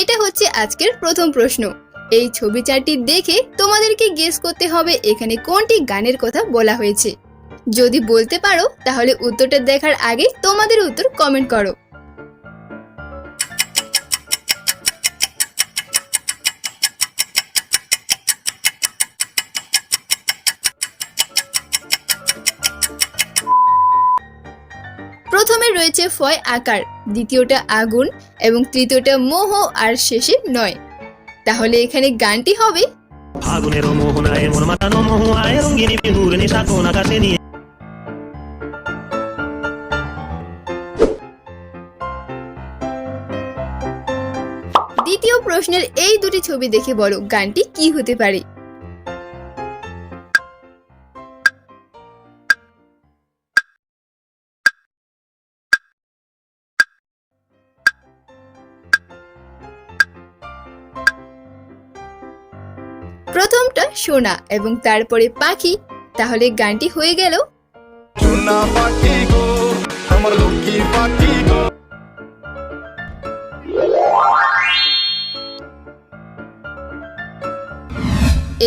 এটা হচ্ছে আজকের প্রথম প্রশ্ন। এই ছবি চারটি দেখে তোমাদেরকে গেস করতে হবে এখানে কোনটি গানের কথা বলা হয়েছে। যদি বলতে পারো তাহলে উত্তরটা দেখার আগে তোমাদের উত্তর কমেন্ট করো। প্রথমে রয়েছে ফয় আকার, দ্বিতীয়টা আগুন এবং তৃতীয়টা মোহ আর শেষে নয়। তাহলে এখানে গানটি হবে ফাগুনের মোহনায় মন মাতানো মহুয়ায় রঙিনী বিহুর নেশা কোন আকাশে নিয়ে। দ্বিতীয় প্রশ্নের এই দুটি ছবি দেখে বলো গানটি কি হতে পারে। প্রথমটা সোনা এবং তারপরে পাখি, তাহলে গানটি হয়ে গেল সোনা পাখি গো আমার লক্ষ্মী পাখি গো।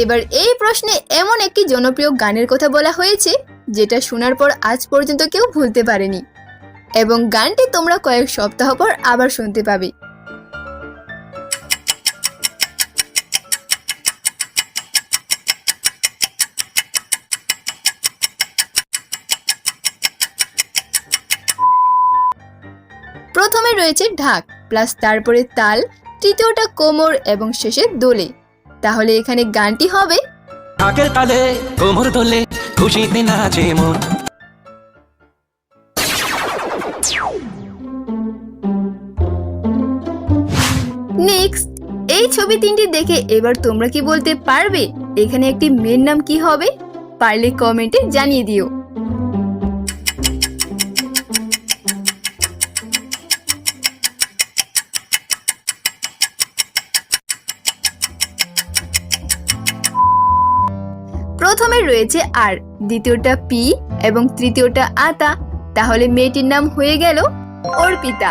এবার এই প্রশ্নে এমন একটি জনপ্রিয় গানের কথা বলা হয়েছে যেটা শোনার পর আজ পর্যন্ত কেউ ভুলতে পারেনি এবং গানটি তোমরা কয়েক সপ্তাহ পর আবার শুনতে পাবে। প্রথমে রয়েছে ঢাক প্লাস তারপরে তাল, তৃতীয়টা কোমর এবং শেষে দোলে। তাহলে এখানে গানটি হবে ঢাকের তালে কোমর দোলে খুশিতে নাচে মন। নেক্সট এই ছবি তিনটি দেখে এবার তোমরা কি বলতে পারবে এখানে একটি মেয়ের নাম কি হবে? পারলে কমেন্টে জানিয়ে দিও। প্রথমে রয়েছে আর, দ্বিতীয়টা পি এবং তৃতীয়টা আতা, তাহলে মেয়েটির নাম হয়ে গেল অর্পিতা।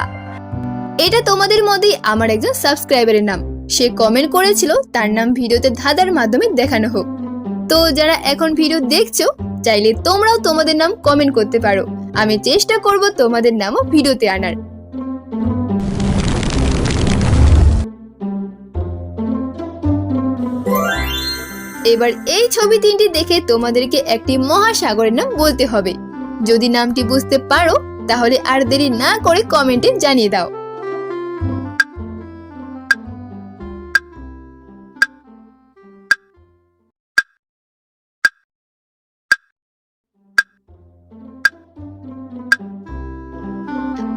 এটা তোমাদের মধ্যেই আমার একজন সাবস্ক্রাইবারের নাম, সে কমেন্ট করেছিল তার নাম ভিডিওতে ধাঁধার মাধ্যমে দেখানো হোক। তো যারা এখন ভিডিও দেখছো চাইলে তোমরাও তোমাদের নাম কমেন্ট করতে পারো, আমি চেষ্টা করব তোমাদের নামও ভিডিওতে আনার। এবার এই ছবি তিনটি দেখে তোমাদেরকে একটি মহাসাগরের নাম বলতে হবে। যদি নামটি বুঝতে পারো তাহলে আর দেরি না করে কমেন্টে জানিয়ে দাও।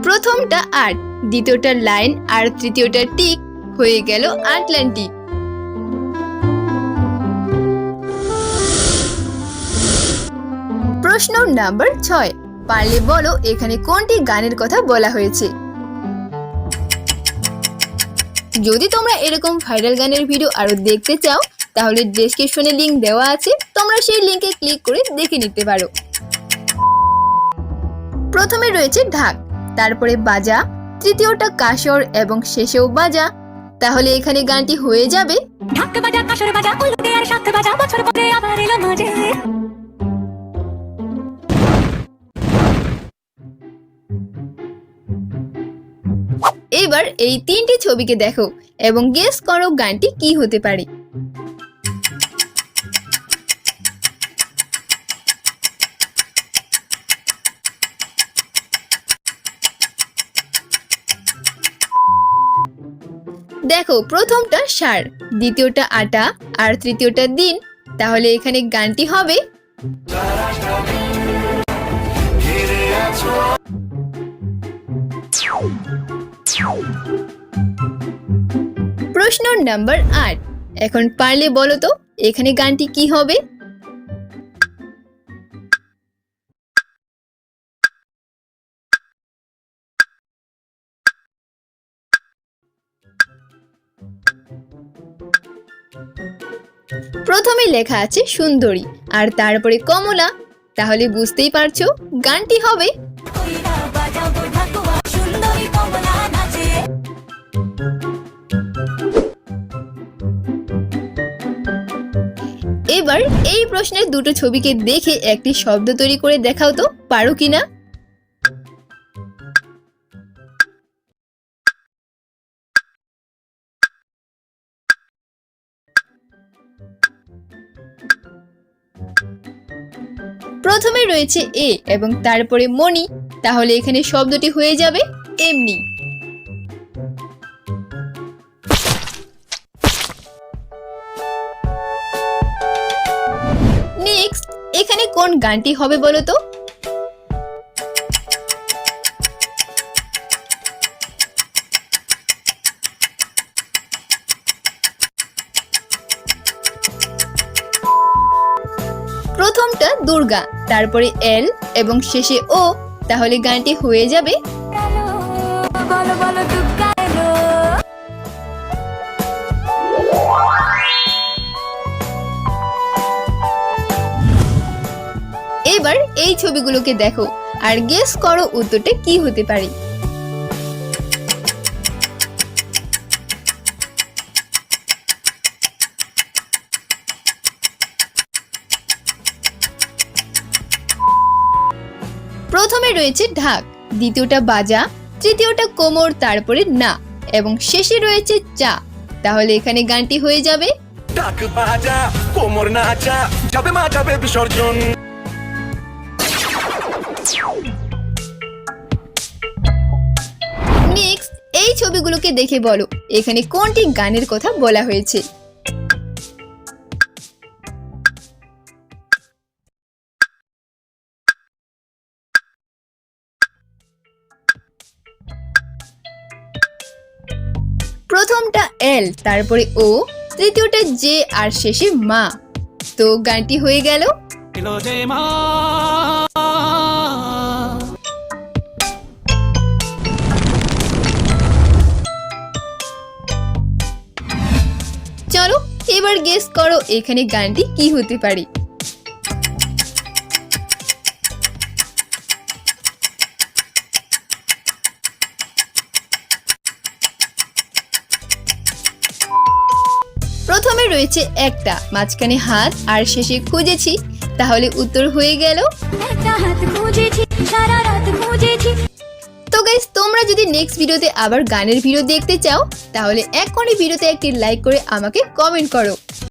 প্রথমটা আট, দ্বিতীয়টা লাইন আর তৃতীয়টা টিক, হয়ে গেল আটলান্টিক। প্রশ্ন নাম্বার 6, পারলে বলো এখানে কোনটি গানের কথা বলা হয়েছে। যদি তোমরা এরকম ভাইরাল গানের ভিডিও আরো দেখতে চাও তাহলে ডেসক্রিপশনে লিংক দেওয়া আছে, তোমরা সেই লিংকে ক্লিক করে দেখে নিতে পারো। প্রথমে রয়েছে ঢাক, তারপরে বাজা, তৃতীয়টা কাসর এবং শেষেও বাজা, তাহলে এখানে গানটি হয়ে যাবে ঢাক বাজা কাসর বাজা উল্টে আর সাথে বাজা বছর পরে আবার এলো মাঝে। এবার এই তিনটি ছবিকে দেখো এবং গেস করো গানটি কি হতে পারে। দেখো প্রথমটা সার, দ্বিতীয়টা আটা আর তৃতীয়টা দিন, তাহলে এখানে গানটি হবে প্রশ্ন নাম্বার 8, এখন পারলে বলো তো এখানে গানটি কি হবে। প্রথমে লেখা আছে সুন্দরী আর তারপরে কমলা, তাহলে বুঝতেই পারছো গানটি হবে এবার এই প্রশ্নের দুটো ছবিকে দেখে একটি শব্দ তৈরি করে দেখাও তো, পারো কিনা? প্রথমে রয়েছে এ এবং তারপরে মণি, তাহলে এখানে শব্দটি হয়ে যাবে এমনি। নেক্সট, এখানে কোন গানটি হবে বলো তো? প্রথমটা দুর্গা, তারপরে এল এবং শেষে ও, তাহলে গানটি হয়ে যাবে বলো বলো দুর্গা এলো। এবার এই ছবিগুলোকে দেখো আর গেস করো উত্তরটা কি হতে পারে। প্রথমে রয়েছে ঢাক, দ্বিতীয়টা বাজা, তৃতীয়টা কোমর, তারপরে না এবং শেষে রয়েছে চা, তাহলে এখানে গানটি হয়ে যাবে ডাক বাজা কোমর নাচা যাবে মা যাবে বিসর্জন। নেক্সট, এই ছবিগুলোকে দেখে বলো এখানে কোনটি গানের কথা বলা হয়েছে। প্রথমটা এল, তারপরে ও, তৃতীয়টা জে আর শেষে মা, তো গানটি হয়ে গেল এলো যে মা। চলো এবার গেস করো এখানে গানটি কি হতে পারে। প্রথমে রয়েছে একটা, মাঝখানে হাত আর শেষে খুঁজেছি, তাহলে উত্তর হয়ে গেল একটা হাত খুঁজেছি সারা রাত খুঁজেছি। তো গাইস, তোমরা যদি নেক্সট ভিডিওতে আবার গানের ভিডিও দেখতে চাও তাহলে এখনই ভিডিওতে একটি লাইক করে আমাকে কমেন্ট করো।